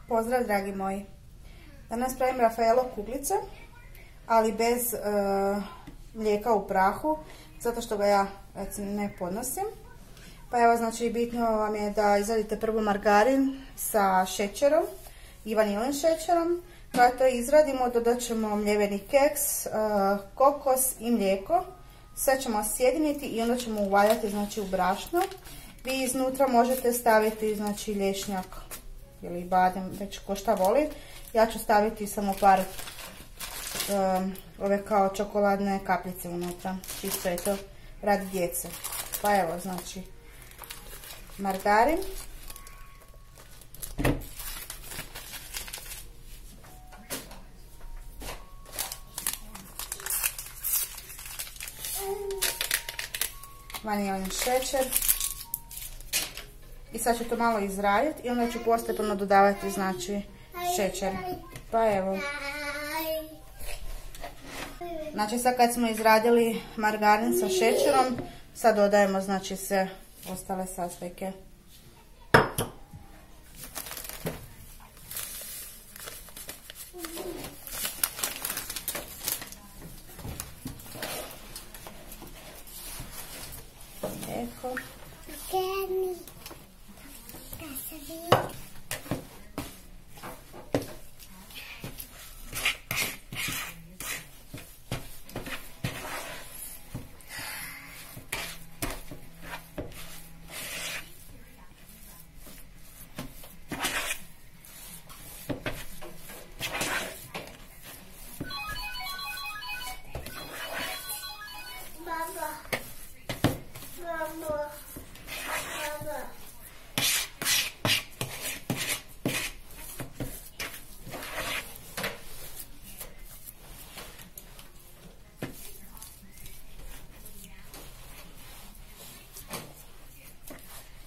Pozdrav dragi moji. Danas pravim Rafaelo kuglice, ali bez mlijeka u prahu, zato što ga ja ne podnosim. Pa evo, znači bitno vam je da izradite prvo margarin sa šećerom i vanilin šećerom. Kada to izradimo, dodat ćemo mljeveni keks, kokos i mlijeko. Sve ćemo sjediniti i onda ćemo uvaljati, znači, u brašno. Vi iznutra možete staviti, znači, lješnjak ili badem, već ko šta voli. Ja ću staviti samo par ove kao čokoladne kapljice unutra, čisto je to radi djece. Pa evo, znači, margarin. Vanilin šećer. I sad ću to malo izraditi i onda ću postepeno dodavati, znači, šećer. Pa evo. Znači sad kad smo izradili margarin sa šećerom, sad dodajemo, znači, sve ostale sastojke. Eko.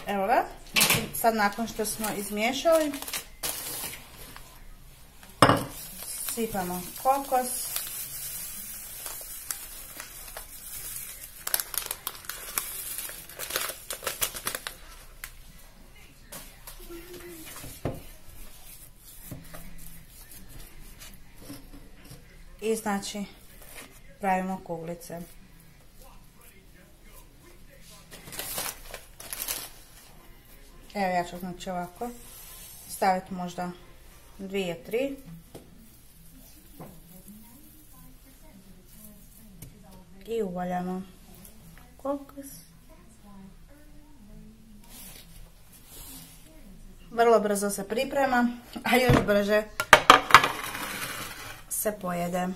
Evo ga, sad nakon što smo izmiješali, sipamo kokos. I znači pravimo kuglice. Evo, ja ću, znači, ovako staviti možda 2, 3. I uvaljamo kokos. Vrlo brzo se priprema, a još brže se pojede.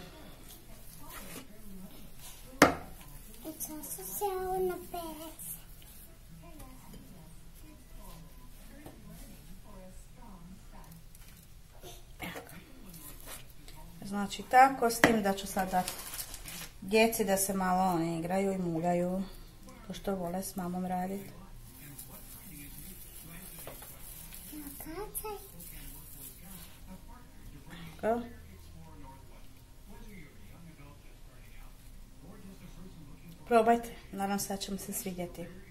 Znači tako, s tim da ću sad dati djeci da se malo oni igraju i muljaju, pošto vole s mamom raditi. Tako. Probajte, nadam se da će mi se svidjeti.